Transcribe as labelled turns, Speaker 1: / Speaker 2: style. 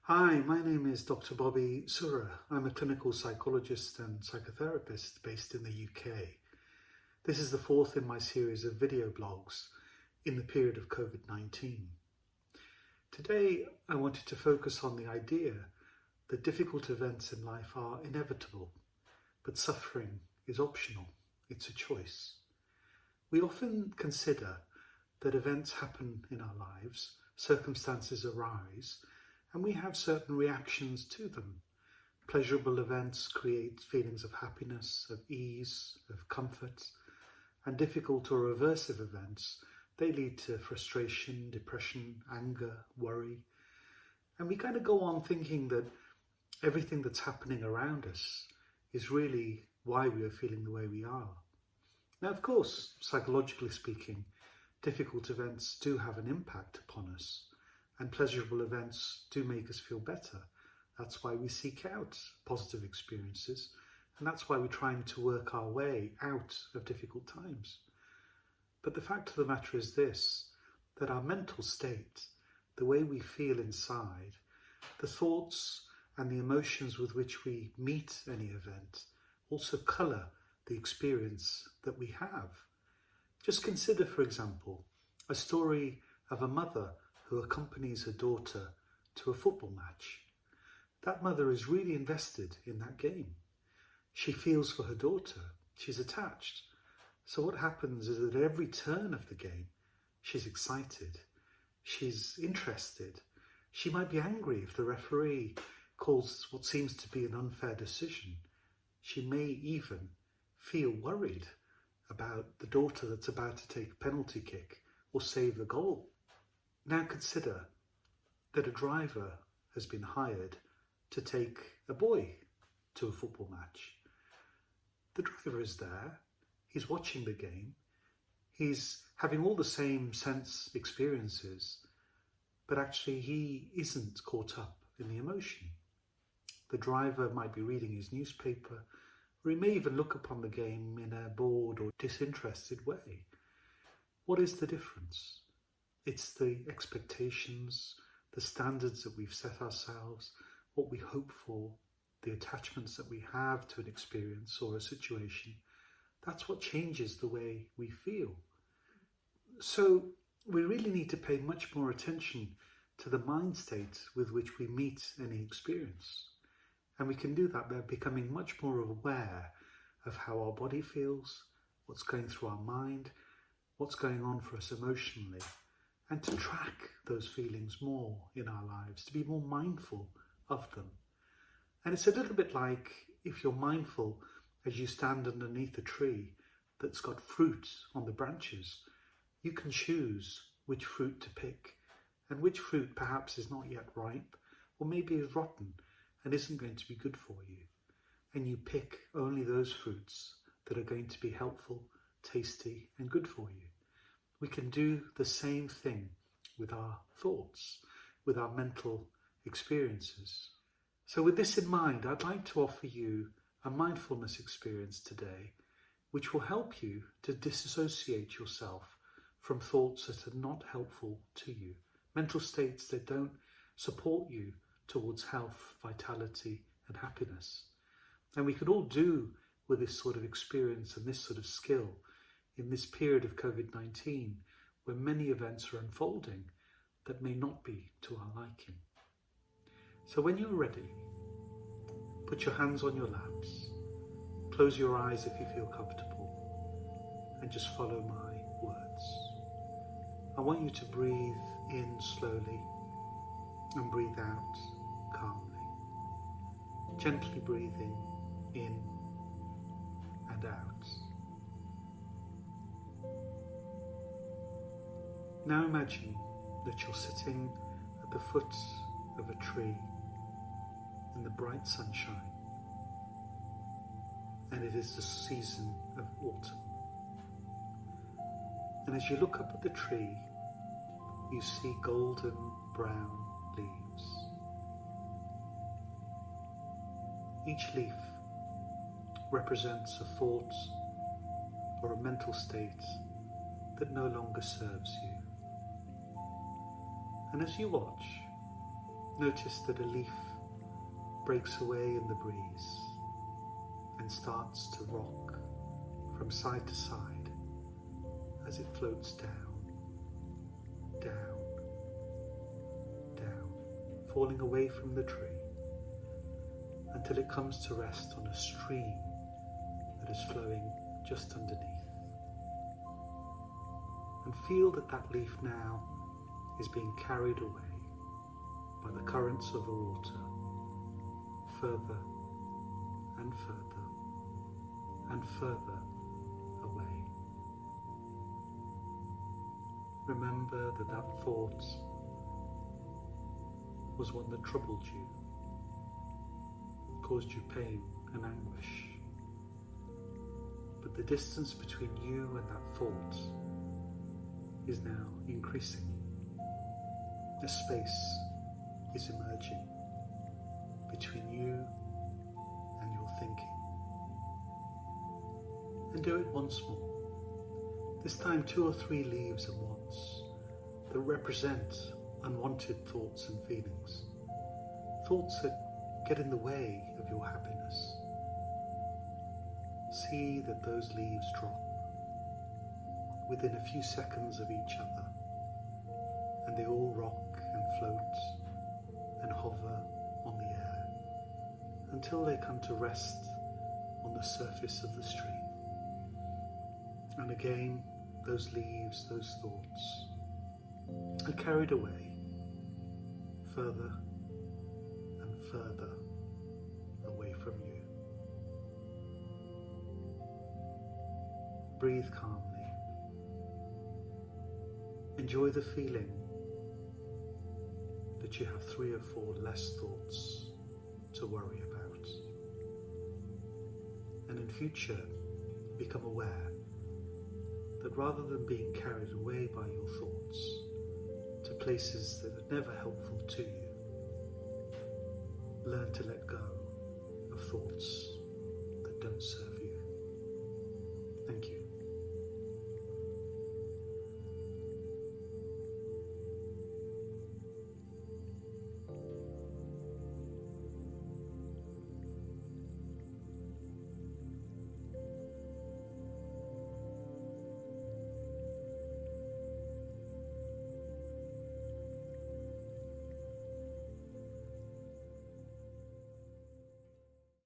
Speaker 1: Hi, my name is Dr. Bobby Sura. I'm a clinical psychologist and psychotherapist based in the UK. This is the fourth in my series of video blogs in the period of COVID-19. Today, I wanted to focus on the idea that difficult events in life are inevitable, but suffering is optional. It's a choice. We often consider that events happen in our lives, circumstances arise, and we have certain reactions to them. Pleasurable events create feelings of happiness, of ease, of comfort, and difficult or aversive events, they lead to frustration, depression, anger, worry. And we kind of go on thinking that everything that's happening around us is really why we are feeling the way we are. Now, of course, psychologically speaking, difficult events do have an impact upon us, and pleasurable events do make us feel better. That's why we seek out positive experiences, and that's why we're trying to work our way out of difficult times. But the fact of the matter is this, that our mental state, the way we feel inside, the thoughts and the emotions with which we meet any event also colour the experience that we have. Just consider, for example, a story of a mother who accompanies her daughter to a football match. That mother is really invested in that game. She feels for her daughter. She's attached. So what happens is that at every turn of the game, she's excited. She's interested. She might be angry if the referee calls what seems to be an unfair decision. She may even feel worried about the daughter that's about to take a penalty kick or save the goal. Now consider that a driver has been hired to take a boy to a football match. The driver is there, he's watching the game, he's having all the same sense experiences, but actually he isn't caught up in the emotion. The driver might be reading his newspaper, or he may even look upon the game in a bored or disinterested way. What is the difference? It's the expectations, the standards that we've set ourselves, what we hope for, the attachments that we have to an experience or a situation. That's what changes the way we feel. So we really need to pay much more attention to the mind state with which we meet any experience. And we can do that by becoming much more aware of how our body feels, what's going through our mind, what's going on for us emotionally, and to track those feelings more in our lives, to be more mindful of them. And it's a little bit like if you're mindful as you stand underneath a tree that's got fruit on the branches, you can choose which fruit to pick and which fruit perhaps is not yet ripe or maybe is rotten and isn't going to be good for you. And you pick only those fruits that are going to be helpful, tasty and good for you. We can do the same thing with our thoughts, with our mental experiences. So with this in mind, I'd like to offer you a mindfulness experience today, which will help you to disassociate yourself from thoughts that are not helpful to you, mental states that don't support you towards health, vitality and happiness. And we can all do with this sort of experience and this sort of skill in this period of COVID-19, where many events are unfolding that may not be to our liking. So when you're ready, put your hands on your laps, close your eyes if you feel comfortable, and just follow my words. I want you to breathe in slowly and breathe out calmly, gently breathing in and out. Now imagine that you're sitting at the foot of a tree in the bright sunshine, and it is the season of autumn. And as you look up at the tree, you see golden brown leaves. Each leaf represents a thought or a mental state that no longer serves you. And as you watch, Notice that a leaf breaks away in the breeze and starts to rock from side to side as it floats down, down, down, falling away from the tree until it comes to rest on a stream that is flowing just underneath. And feel that that leaf now is being carried away by the currents of the water, further and further and further away. Remember that that thought was one that troubled you, caused you pain and anguish. But the distance between you and that thought is now increasing. A space is emerging between you and your thinking. And do it once more. This time 2 or 3 leaves at once that represent unwanted thoughts and feelings. Thoughts that get in the way of your happiness. See that those leaves drop within a few seconds of each other, and they all rock and float and hover on the air until they come to rest on the surface of the stream. And again, those leaves, those thoughts are carried away further and further away from you. Breathe calmly. Enjoy the feeling that you have 3 or 4 less thoughts to worry about. And in future, become aware that rather than being carried away by your thoughts to places that are never helpful to you, learn to let go of thoughts that don't serve you.